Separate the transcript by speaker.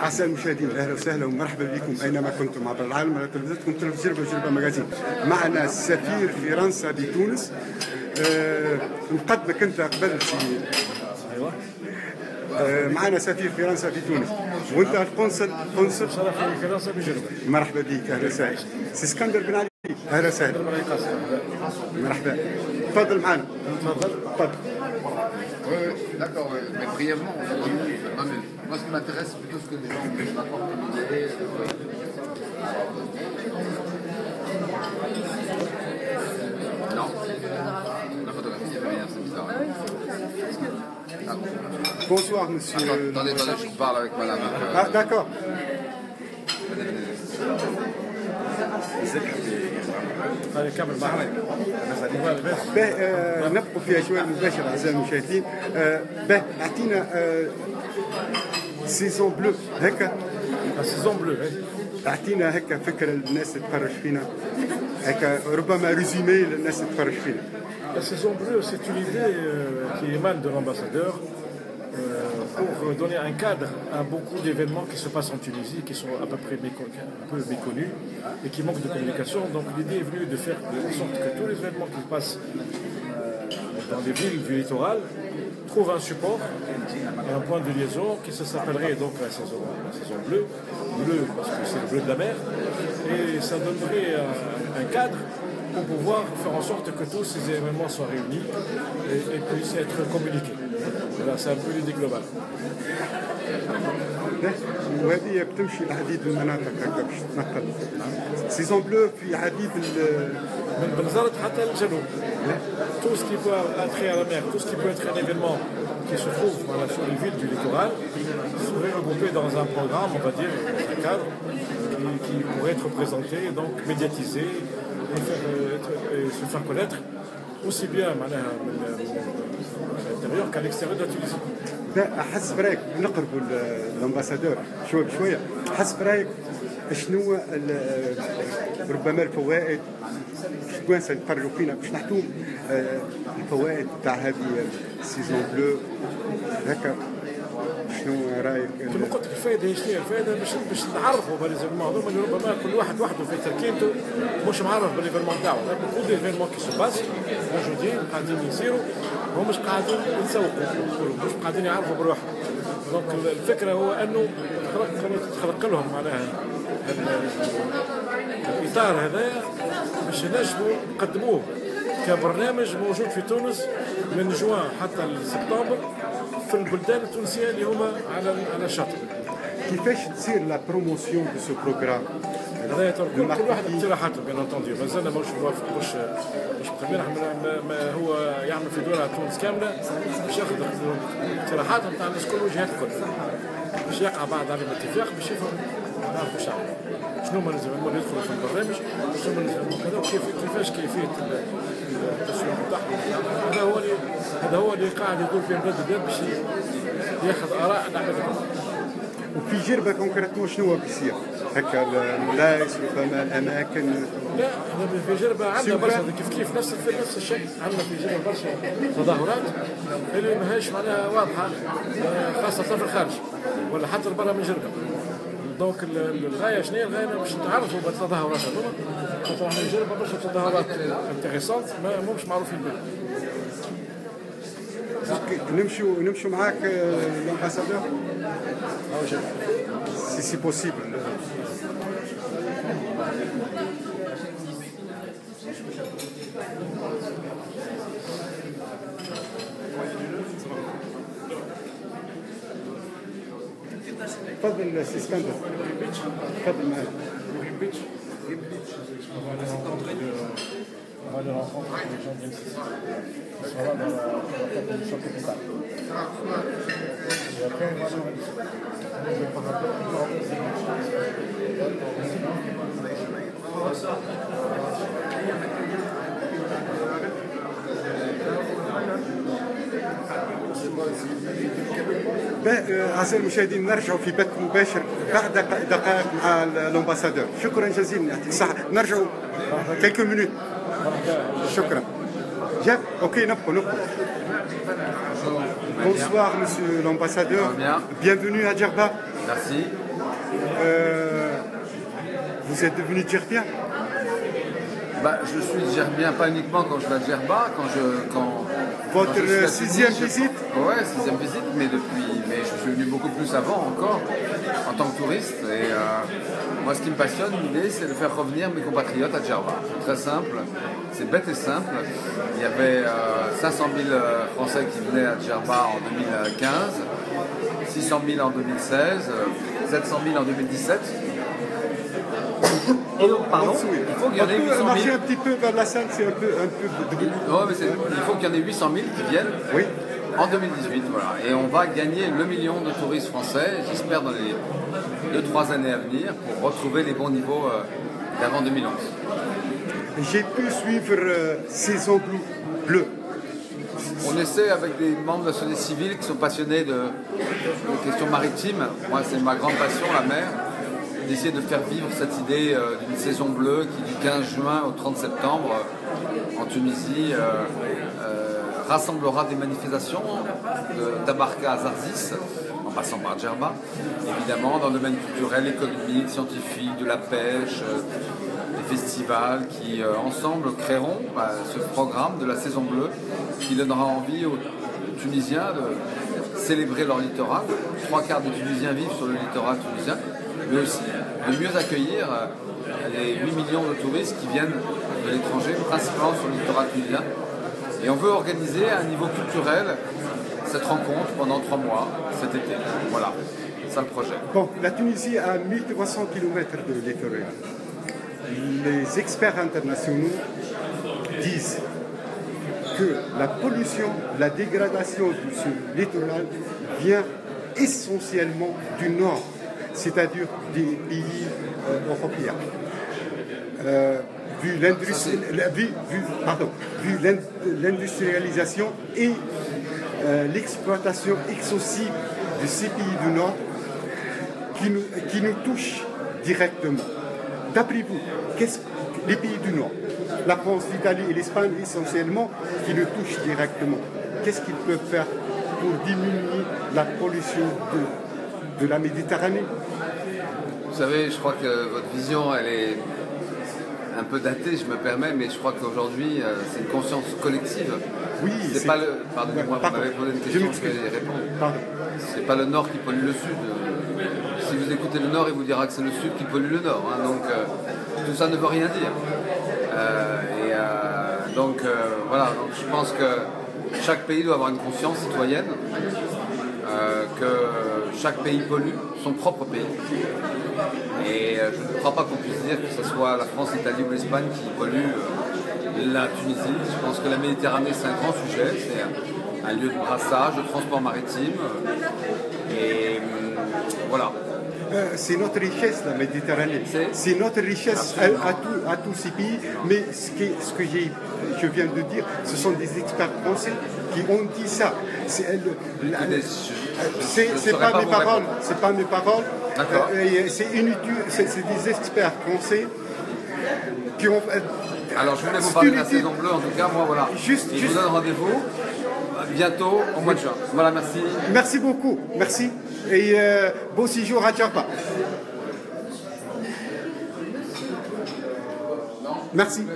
Speaker 1: أعزائي المشاهدين أهلا وسهلا ومرحبا بكم أينما كنتم عبر العالم على تلفزيونكم تجربة مجازين. معنا سفير فرنسا بتونس. نقدمك أنت قبل
Speaker 2: ايوه
Speaker 1: معنا سفير فرنسا في تونس وأنت القنصل
Speaker 2: شرف في فرنسا بجربة.
Speaker 1: مرحبا بك أهلا وسهلا. سي اسكندر بن علي أهلا وسهلا مرحبا. تفضل معنا تفضل.
Speaker 3: D'accord, mais brièvement, non, mais moi ce qui m'intéresse, c'est plutôt ce que les gens m'apportent comme idée. Non, la photographie, il n'y avait rien, c'est bizarre.
Speaker 1: Bonsoir monsieur.
Speaker 3: Attendez, je parle avec madame.
Speaker 1: Ah d'accord.
Speaker 2: هذا كامل معنا.
Speaker 1: نبقوا في أجواء مباشرة أعزائي المشاهدين. أعطينا سيزون بلو هكا.
Speaker 2: سيزون بلو.
Speaker 1: أعطينا هكا فكرة للناس تتفرج فينا هكا ربما ريزومي للناس تتفرج فينا.
Speaker 2: La saison bleue, c'est une idée qui émane de l'ambassadeur pour donner un cadre à beaucoup d'événements qui se passent en Tunisie, qui sont à peu près un peu méconnus et qui manquent de communication. Donc l'idée est venue de faire en sorte que tous les événements qui se passent dans les villes du littoral trouvent un support et un point de liaison qui s'appellerait donc la saison bleue, bleu parce que c'est le bleu de la mer, et ça donnerait un cadre pour pouvoir faire en sorte que tous ces événements soient réunis et puissent être communiqués. Voilà, c'est un peu l'idée globale.
Speaker 1: وهذه بتمشي لعديد من المناطق هكا باش تنقل. سيزون بلو في عديد
Speaker 2: من بنزرت حتى الجنوب. Tout ce qui peut entrer à la mer, tout ce qui peut être un événement qui se trouve sur les villes du littoral serait regroupé dans un programme, on va dire, un cadre qui pourrait être présenté, donc médiatisé et se faire connaître aussi bien à l'intérieur qu'à l'extérieur de la Tunisie.
Speaker 1: حسب رايك نقربوا الامباسادور شويه بشويه، حسب رايك شنو ربما الفوائد شكون سنتفرجوا فينا باش نحكوا الفوائد تاع هذه السيزون بلو هكا شنو رايك؟
Speaker 2: كما قلت لك الفائده هي شنو؟ الفائده باش نعرفوا بالإيفيرمون هذوما اللي ربما كل واحد وحده في تركيبته مش معرف بالإيفيرمون تاعو. كل الإيفيرمون كي سو باس موجودين قاعدين يصيروا هم مش قاعدين يتسوقوا مش قاعدين يعرفوا بروحهم. دونك الفكره هو انه تخلق لهم معناها الاطار هذايا باش ينجموا يقدموه كبرنامج موجود في تونس من جوان حتى لسبتمبر في البلدان التونسيه اللي هما على الشاطئ.
Speaker 1: كيفاش تصير لا بروموسيون دو سو بروغرام؟
Speaker 2: هذا يترك كل واحد اقتراحاته بيان انتوندي، مازلنا مش موافق مش قبل ما هو يعمل في دوره تونس كامله باش ياخذ اقتراحات نتاع الناس كل وجهات الكل باش يقع بعض على الاتفاق باش يفهم نعرفوا الشعب شنو ما لازم يدخلوا في البرنامج شنو ما لازم كذا كيفاش كيفيه التسويق بتاعهم. هذا هو اللي قاعد يدور في بلاد البلاد باش ياخذ اراء العباد.
Speaker 1: وفي جربه كونكريتمون شنو بيصير؟ هكا البلايص ربما الاماكن؟
Speaker 2: لا في جربه عندنا برشا كيف نفس الشيء. عندنا في جربه برشا تظاهرات اللي ماهيش معناها واضحه خاصه في الخارج ولا حتى برا من جربه. دونك الغايه شنو هي؟ الغايه باش نتعرفوا بالتظاهرات هذوما خاطر عندنا جربه برشا تظاهرات انتريسونت مش معروفين بها.
Speaker 1: نمشوا معاك الامباسادور سي بوسيبل. تفضل سي اسكندر تفضل معايا.
Speaker 2: On va les rencontrer les gens d'MCC. Ils sont là dans la commission capitale. Et après, on va par rapport
Speaker 1: أعزائي المشاهدين نرجع في بث مباشر بعد دقائق مع الامباسادور. شكرا جزيلا يعطيك الصحة. نرجع quelques minutes. شكرا. جاب اوكي نبقوا. Bonsoir monsieur l'ambassadeur. Bienvenue à Djerba.
Speaker 3: Merci.
Speaker 1: Vous êtes devenu djerbien?
Speaker 3: Bah, je suis djerbien pas uniquement quand je vais à Djerba,
Speaker 1: Votre
Speaker 3: quand je suis à
Speaker 1: 6e
Speaker 3: Tunis,
Speaker 1: visite?
Speaker 3: Ouais, 6e visite, mais je suis venu beaucoup plus avant encore, en tant que touriste. Et moi, ce qui me passionne, l'idée, c'est de faire revenir mes compatriotes à Djerba. C'est très simple, c'est bête et simple. Il y avait 500 000 Français qui venaient à Djerba en 2015, 600 000 en 2016, 700 000 en 2017. Et donc, pardon, il faut qu'il y en ait 800 000.
Speaker 1: Marcher un petit peu vers la salle, c'est un peu
Speaker 3: Ouais, mais il faut qu'il y en ait 800 000 qui viennent en 2018. Voilà. Et on va gagner le million de touristes français, j'espère, dans les 2-3 années à venir, pour retrouver les bons niveaux d'avant 2011.
Speaker 1: J'ai pu suivre Saison Bleue.
Speaker 3: On essaie avec des membres de la société civile qui sont passionnés de questions maritimes. Moi, c'est ma grande passion, la mer. D'essayer de faire vivre cette idée d'une saison bleue qui, du 15 juin au 30 septembre, en Tunisie, rassemblera des manifestations de Tabarka à Zarzis, en passant par Djerba, évidemment, dans le domaine culturel, économique, scientifique, de la pêche, des festivals qui, ensemble, créeront ce programme de la saison bleue qui donnera envie aux Tunisiens de célébrer leur littoral. 3/4 des Tunisiens vivent sur le littoral tunisien, mais aussi de mieux accueillir les 8 millions de touristes qui viennent de l'étranger, principalement sur le littoral tunisien. Et on veut organiser à un niveau culturel cette rencontre pendant 3 mois cet été. Voilà, c'est ça le projet.
Speaker 1: Bon, la Tunisie a 1300 km de littoral. Les experts internationaux disent que la pollution, la dégradation de ce littoral vient essentiellement du nord, c'est-à-dire des pays européens. Vu l'industrialisation et l'exploitation excessive de ces pays du Nord qui nous touchent directement. D'après vous, qu'est-ce que les pays du Nord, la France, l'Italie et l'Espagne essentiellement, qui nous touchent directement, qu'est-ce qu'ils peuvent faire pour diminuer la pollution de la Méditerranée?
Speaker 3: Vous savez, je crois que votre vision, elle est un peu datée, je me permets, mais je crois qu'aujourd'hui, c'est une conscience collective.
Speaker 1: Oui,
Speaker 3: c'est pas le. Pardonnez-moi, vous m'avez posé une question, je vais y répondre.
Speaker 1: Pardon.
Speaker 3: C'est pas le Nord qui pollue le Sud. Si vous écoutez le Nord, il vous dira que c'est le Sud qui pollue le Nord. Hein, donc, tout ça ne veut rien dire. Voilà, donc je pense que chaque pays doit avoir une conscience citoyenne, que chaque pays pollue son propre pays. Et je ne crois pas qu'on puisse dire que ce soit la France, l'Italie ou l'Espagne qui polluent la Tunisie. Je pense que la Méditerranée, c'est un grand sujet, c'est un lieu de brassage, de transport maritime. Et voilà.
Speaker 1: C'est notre richesse, la Méditerranée. C'est notre richesse à tous ces pays. Mais ce que je viens de dire, ce sont des experts français qui ont dit ça. C'est pas mes paroles. C'est pas mes paroles. C'est des experts français qui ont.
Speaker 3: Alors je voulais vous parler de la saison bleue. En tout cas, moi voilà. Je vous donne rendez-vous bientôt au mois de juin. Voilà, merci.
Speaker 1: Merci beaucoup. Merci. Et bon séjour à Djerba. Merci.